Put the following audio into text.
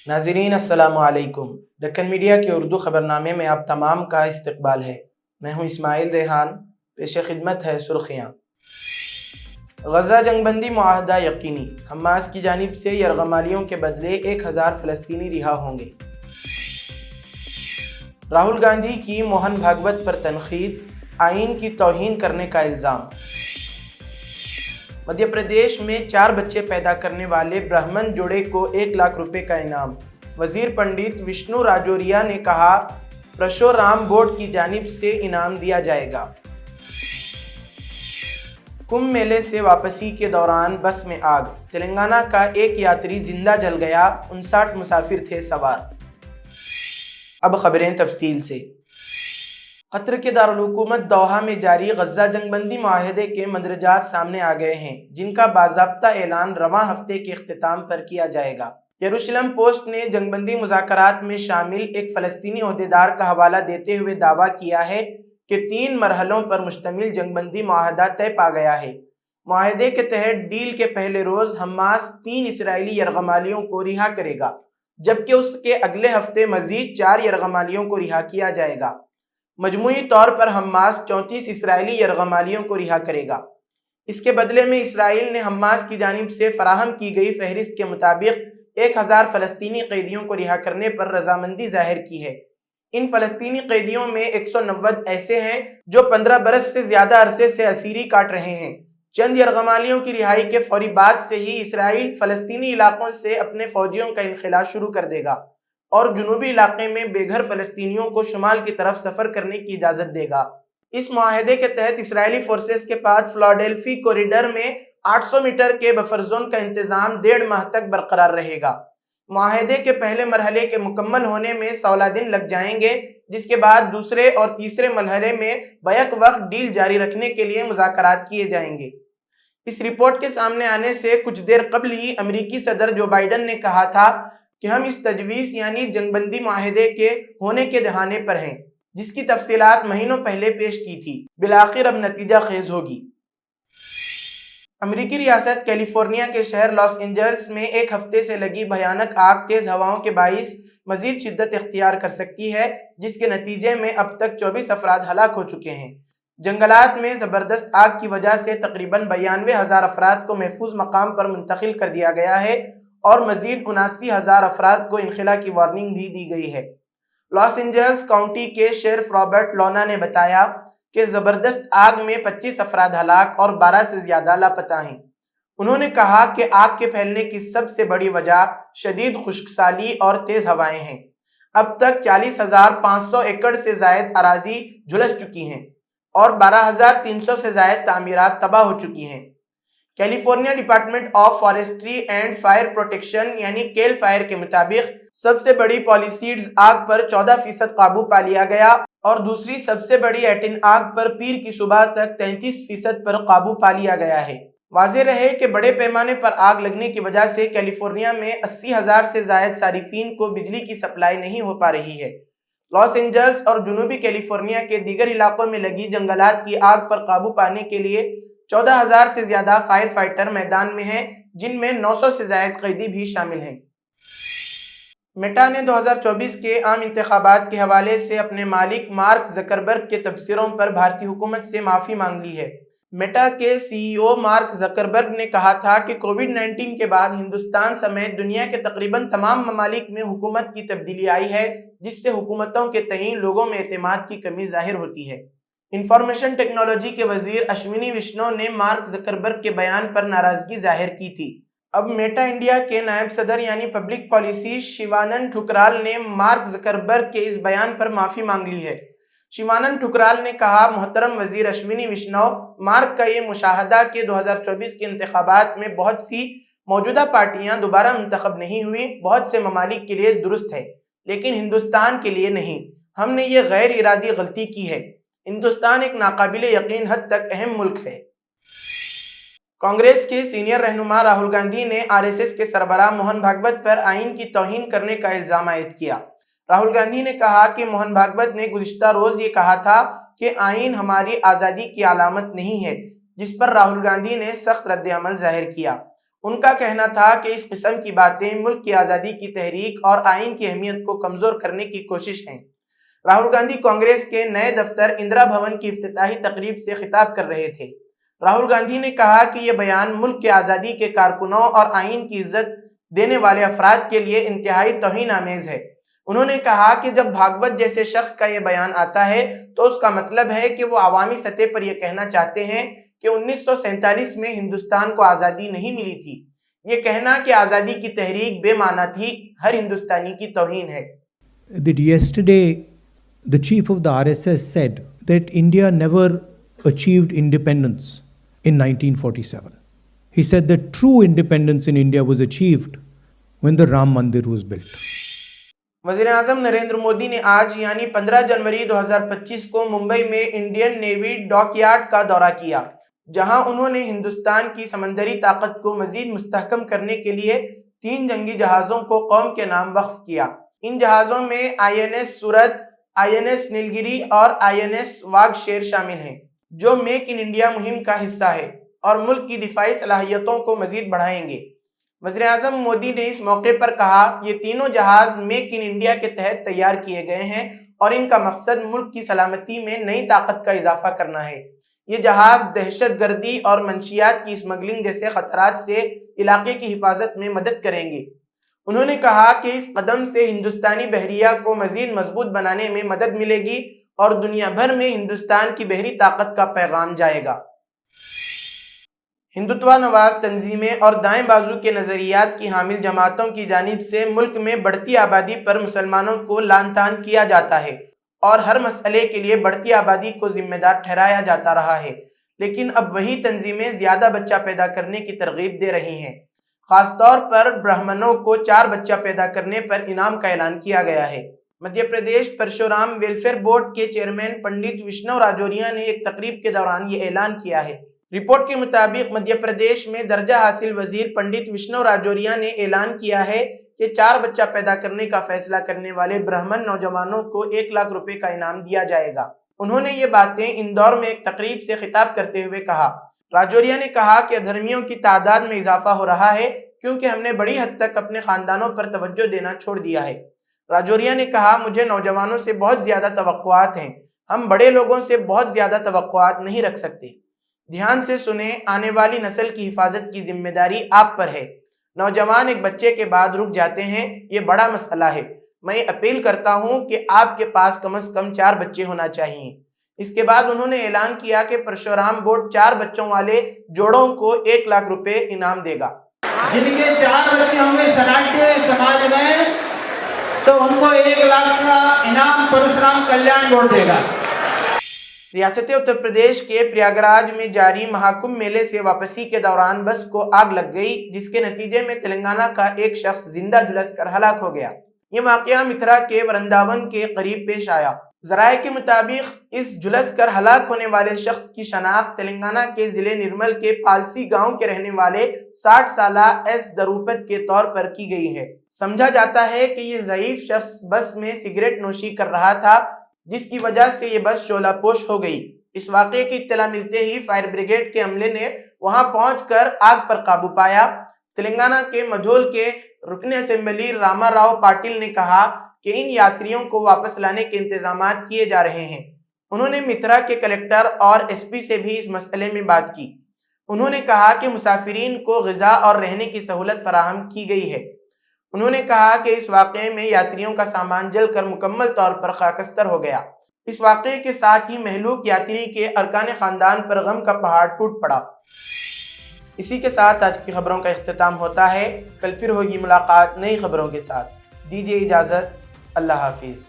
नाज़रीन अस्सलाम वालेकुम। दक्कन मीडिया के उर्दू ख़बरनामे में आप तमाम का इस्तकबाल है। मैं हूँ इस्माइल रेहान। पेश खिदमत है सुर्खियाँ। गज़ा जंगबंदी मुआहदा यकीनी, हमास की जानिब से यरगमालियों के बदले 1000 फ़लस्तीनी रिहा होंगे। राहुल गांधी की मोहन भागवत पर तनकीद, आइन की तौहीन करने का इल्ज़ाम। मध्य प्रदेश में 4 बच्चे पैदा करने वाले ब्राह्मण जोड़े को 1 लाख रुपए का इनाम। वजीर पंडित विष्णु राजौरिया ने कहा, परशुराम बोर्ड की जानिब से इनाम दिया जाएगा। कुंभ मेले से वापसी के दौरान बस में आग, तेलंगाना का एक यात्री जिंदा जल गया, 59 मुसाफिर थे सवार। अब खबरें तफसील से। कतर के दारुल हुकूमत दोहा में जारी गज़ा जंगबंदी मुआहदे के मंदरजात सामने आ गए हैं, जिनका बाज़ाब्ता ऐलान रवां हफ्ते के इख्तिताम पर किया जाएगा। यरूशलेम पोस्ट ने जंगबंदी मुज़ाकरात में शामिल एक फ़लस्तीनी ओहदेदार का हवाला देते हुए दावा किया है कि 3 मरहलों पर मुश्तमिल जंगबंदी मुआहदा तय पा गया है। मुआहदे के तहत डील के पहले रोज़ हमास 3 इसराइली यरगमालियों को रिहा करेगा, जबकि उसके अगले हफ्ते मज़ीद 4 यरगमालियों को रिहा किया जाएगा। मजमूई तौर पर हमास 34 इसराइली यरगमालियों को रिहा करेगा। इसके बदले में इसराइल ने हमास की जानिब से फराहम की गई फहरिस्त के मुताबिक 1000 फ़लस्तीनी कैदियों को रिहा करने पर रजामंदी जाहिर की है। इन फ़लस्तीनी कैदियों में 190 ऐसे हैं जो 15 बरस से ज़्यादा अरसे से असीरी काट रहे हैं। चंद यरगमालियों की रिहाई के फौरी बाद से ही इसराइल फ़लस्तीनी इलाकों से अपने फौजियों का इनखिला शुरू कर देगा और जुनूबी इलाके में बेघर फ़लस्तीनियों को शुमाल की तरफ सफ़र करने की इजाज़त देगा। इस मुआहदे के तहत इसराइली फोर्सेस के पास फिलाडेल्फी कॉरिडोर में 800 मीटर के बफर जोन का इंतजाम 1.5 माह तक बरकरार रहेगा। मुआहदे के पहले मरहले के मुकम्मल होने में 16 दिन लग जाएंगे, जिसके बाद दूसरे और तीसरे मरहले में बैक वक्त डील जारी रखने के लिए मुज़ाकरात किए जाएंगे। इस रिपोर्ट के सामने आने से कुछ देर कबल ही अमेरिकी सदर जो बाइडन ने कहा था कि हम इस तजवीज़ यानी जंगबंदी मुआहदे के होने के दहाने पर हैं, जिसकी तफसीलात महीनों पहले पेश की थी। बिलाखिर अब नतीजा खेज होगी। अमेरिकी रियासत कैलिफोर्निया के शहर लॉस एंजल्स में एक हफ्ते से लगी भयानक आग तेज हवाओं के बाइस मजीद शिद्दत इख्तियार कर सकती है, जिसके नतीजे में अब तक 24 अफराद हलाक हो चुके हैं। जंगलात में ज़बरदस्त आग की वजह से तकरीबन 92,000 अफराद को महफूज मकाम पर मुंतकिल कर दिया गया है और मजीद 79,000 अफराद को इनखिला की वार्निंग भी दी गई है। लॉस एंजल्स काउंटी के शेरिफ रॉबर्ट लोना ने बताया कि ज़बरदस्त आग में 25 अफराद हलाक और 12 से ज़्यादा लापता हैं। उन्होंने कहा कि आग के फैलने की सबसे बड़ी वजह शदीद खुश्कसाली और तेज़ हवाएं हैं। अब तक 40,500 एकड़ से ज़ायद अराजी झुलस चुकी हैं और 12,300 से ज़ायद तामीरात तबाह हो चुकी हैं। California department of forestry and fire protection यानी केल फायर के मुताबिक सबसे बड़ी पॉलीसीड्स आग पर 14% काबू पा लिया गया और दूसरी सबसे बड़ी एटिन आग पर पीर की सुबह तक 33% पर काबू पा लिया गया है। वाज़ेह रहे कि बड़े पैमाने पर आग लगने की वजह से कैलिफोर्निया में 80,000 से ज़ायद सारिफीन को बिजली की सप्लाई नहीं हो पा रही है। लॉस एंजल्स और जुनूबी कैलिफोर्निया के दीगर इलाकों में लगी जंगलात की आग पर काबू पाने के लिए 14,000 से ज्यादा फायर फाइटर मैदान में हैं, जिनमें 900 से ज्यादा कैदी भी शामिल हैं। मेटा ने 2024 के आम इंतखाबात के हवाले से अपने मालिक मार्क ज़करबर्ग के तबसरों पर भारतीय हुकूमत से माफ़ी मांग ली है। मेटा के सीईओ मार्क ज़करबर्ग ने कहा था कि कोविड-19 के बाद हिंदुस्तान समेत दुनिया के तकरीबन तमाम ममालिक में हुकूमत की तब्दीली आई है, जिससे हुकूमतों के तईन लोगों में एतमाद की कमी जाहिर होती है। इंफॉर्मेशन टेक्नोलॉजी के वजीर अश्विनी वैष्णव ने मार्क ज़करबर्ग के बयान पर नाराजगी जाहिर की थी। अब मेटा इंडिया के नायब सदर यानी पब्लिक पॉलिसी शिवानंद ठुकराल ने मार्क ज़करबर्ग के इस बयान पर माफी मांग ली है। शिवानंद ठुकराल ने कहा, मोहतरम वजीर अश्विनी वैष्णव, मार्क का ये मुशाहदा के 2024 के इंतखाबात में बहुत सी मौजूदा पार्टियां दोबारा मुंतखब नहीं हुई, बहुत से ममालिक के लिए दुरुस्त है, लेकिन हिंदुस्तान के लिए नहीं। हमने ये गैर इरादी गलती की है। हिंदुस्तान एक नाकाबिले यकीन हद तक अहम मुल्क है। कांग्रेस के सीनियर रहनुमा राहुल गांधी ने आरएसएस के सरबराह मोहन भागवत पर आइन की तौहीन करने का इल्जाम आयद किया। राहुल गांधी ने कहा कि मोहन भागवत ने गुज़िश्ता रोज ये कहा था कि आइन हमारी आज़ादी की अलामत नहीं है, जिस पर राहुल गांधी ने सख्त रद्द-ए-अमल जाहिर किया। ان کا کہنا تھا کہ اس قسم کی باتیں ملک کی آزادی کی تحریک اور آئین کی اہمیت کو کمزور کرنے کی کوشش ہیں۔ راہل گاندھی کانگریس کے نئے دفتر اندرا بھون کی افتتاحی تقریب سے خطاب کر رہے تھے۔ راہل گاندھی نے کہا کہ یہ بیان ملک کے آزادی کے کارکنوں اور آئین کی عزت دینے والے افراد کے لیے انتہائی توہین آمیز ہے۔ انہوں نے کہا کہ جب بھاگوت جیسے شخص کا یہ بیان آتا ہے تو اس کا مطلب ہے کہ وہ عوامی سطح پر یہ کہنا چاہتے ہیں کہ 1947 میں ہندوستان کو آزادی نہیں ملی تھی۔ یہ کہنا کہ آزادی کی تحریک بے معنی تھی ہر ہندوستانی کی توہین ہے۔ That yesterday the chief of the RSS said that India never achieved independence in 1947. He said that true independence in India was achieved when the Ram Mandir was built. وزیر اعظم نریندر مودی نے آج یعنی 15 جنوری 2025 کو ممبئی میں انڈین نیوی ڈاک yard کا دورہ کیا، جہاں انہوں نے ہندوستان کی سمندری طاقت کو مزید مستحکم کرنے کے لیے 3 جنگی جہازوں کو قوم کے نام وقف کیا۔ ان جہازوں میں آئی این ایس سورت، آئی این ایس نیلگری اور آئی این ایس واگ شیر شامل ہیں، جو میک ان انڈیا مہم کا حصہ ہے اور ملک کی دفاعی صلاحیتوں کو مزید بڑھائیں گے۔ وزیر اعظم مودی نے اس موقع پر کہا، یہ تینوں جہاز میک ان انڈیا کے تحت تیار کیے گئے ہیں اور ان کا مقصد ملک کی سلامتی میں نئی طاقت کا اضافہ کرنا ہے۔ یہ جہاز دہشت گردی اور منشیات کی اسمگلنگ جیسے خطرات سے علاقے کی حفاظت میں مدد کریں گے۔ انہوں نے کہا کہ اس قدم سے ہندوستانی بحریہ کو مزید مضبوط بنانے میں مدد ملے گی اور دنیا بھر میں ہندوستان کی بحری طاقت کا پیغام جائے گا۔ ہندوتوا نواز تنظیمیں اور دائیں بازو کے نظریات کی حامل جماعتوں کی جانب سے ملک میں بڑھتی آبادی پر مسلمانوں کو لعن طعن کیا جاتا ہے اور ہر مسئلے کے لیے بڑھتی آبادی کو ذمہ دار ٹھہرایا جاتا رہا ہے، لیکن اب وہی تنظیمیں زیادہ بچہ پیدا کرنے کی ترغیب دے رہی ہیں۔ خاص طور پر برہمنوں کو 4 بچہ پیدا کرنے پر انعام کا اعلان کیا گیا ہے۔ مدھیہ پردیش پرشورام ویلفیئر بورڈ کے چیئرمین پنڈت وشنو راجوریا نے ایک تقریب کے دوران یہ اعلان کیا ہے۔ رپورٹ کے مطابق مدھیہ پردیش میں درجہ حاصل وزیر پنڈت وشنو راجوریا نے اعلان کیا ہے کہ 4 بچہ پیدا کرنے کا فیصلہ کرنے والے برہمن نوجوانوں کو 1 لاکھ روپے کا انعام دیا جائے گا۔ انہوں نے یہ باتیں اندور میں ایک تقریب سے خطاب کرتے ہوئے کہا۔ راجوریا نے کہا کہ ادھرمیوں کی تعداد میں اضافہ ہو رہا ہے کیونکہ ہم نے بڑی حد تک اپنے خاندانوں پر توجہ دینا چھوڑ دیا ہے۔ راجوریا نے کہا، مجھے نوجوانوں سے بہت زیادہ توقعات ہیں، ہم بڑے لوگوں سے بہت زیادہ توقعات نہیں رکھ سکتے۔ دھیان سے سنیں، آنے والی نسل کی حفاظت کی ذمہ داری آپ پر ہے۔ نوجوان ایک بچے کے بعد رک جاتے ہیں، یہ بڑا مسئلہ ہے۔ میں اپیل کرتا ہوں کہ آپ کے پاس کم از کم 4 بچے ہونا چاہیے۔ اس کے بعد انہوں نے اعلان کیا کہ پرشورام بورڈ 4 بچوں والے جوڑوں کو 1 لاکھ روپے انعام دے گا۔ جن کے 4 بچے ہوں گے شرناٹھی سماج میں تو ان کو 1 لاکھ کا انعام پرشورام کلیان بورڈ دے گا۔ ریاست اتر پردیش کے پریاگراج میں جاری مہاکمبھ میلے سے واپسی کے دوران بس کو آگ لگ گئی، جس کے نتیجے میں تلنگانہ کا ایک شخص زندہ جھلس کر ہلاک ہو گیا۔ یہ واقعہ متھرا کے ورنداون کے قریب پیش آیا۔ ذرائع کے مطابق اس جھلس کر ہلاک ہونے والے شخص کی شناخت تلنگانہ کے ضلع نرمل کے پالسی گاؤں کے رہنے والے 60 سالہ ایس دروپت کے طور پر کی گئی ہے۔ سمجھا جاتا ہے کہ یہ ضعیف شخص بس میں سگریٹ نوشی کر رہا تھا، جس کی وجہ سے یہ بس شعلہ پوش ہو گئی۔ اس واقعے کی اطلاع ملتے ہی فائر بریگیڈ کے عملے نے وہاں پہنچ کر آگ پر قابو پایا۔ تلنگانہ کے مدھول کے رکن اسمبلی راما راؤ پاٹل نے کہا کہ ان یاتریوں کو واپس لانے کے انتظامات کیے جا رہے ہیں۔ انہوں نے متھرا کے کلکٹر اور ایس پی سے بھی اس مسئلے میں بات کی۔ انہوں نے کہا کہ مسافرین کو غذا اور رہنے کی سہولت فراہم کی گئی ہے۔ انہوں نے کہا کہ اس واقعے میں یاتریوں کا سامان جل کر مکمل طور پر خاکستر ہو گیا۔ اس واقعے کے ساتھ ہی مہلوک یاتری کے ارکان خاندان پر غم کا پہاڑ ٹوٹ پڑا۔ اسی کے ساتھ آج کی خبروں کا اختتام ہوتا ہے۔ کل پھر ہوگی ملاقات نئی خبروں کے ساتھ۔ دیجیے اجازت، اللہ حافظ۔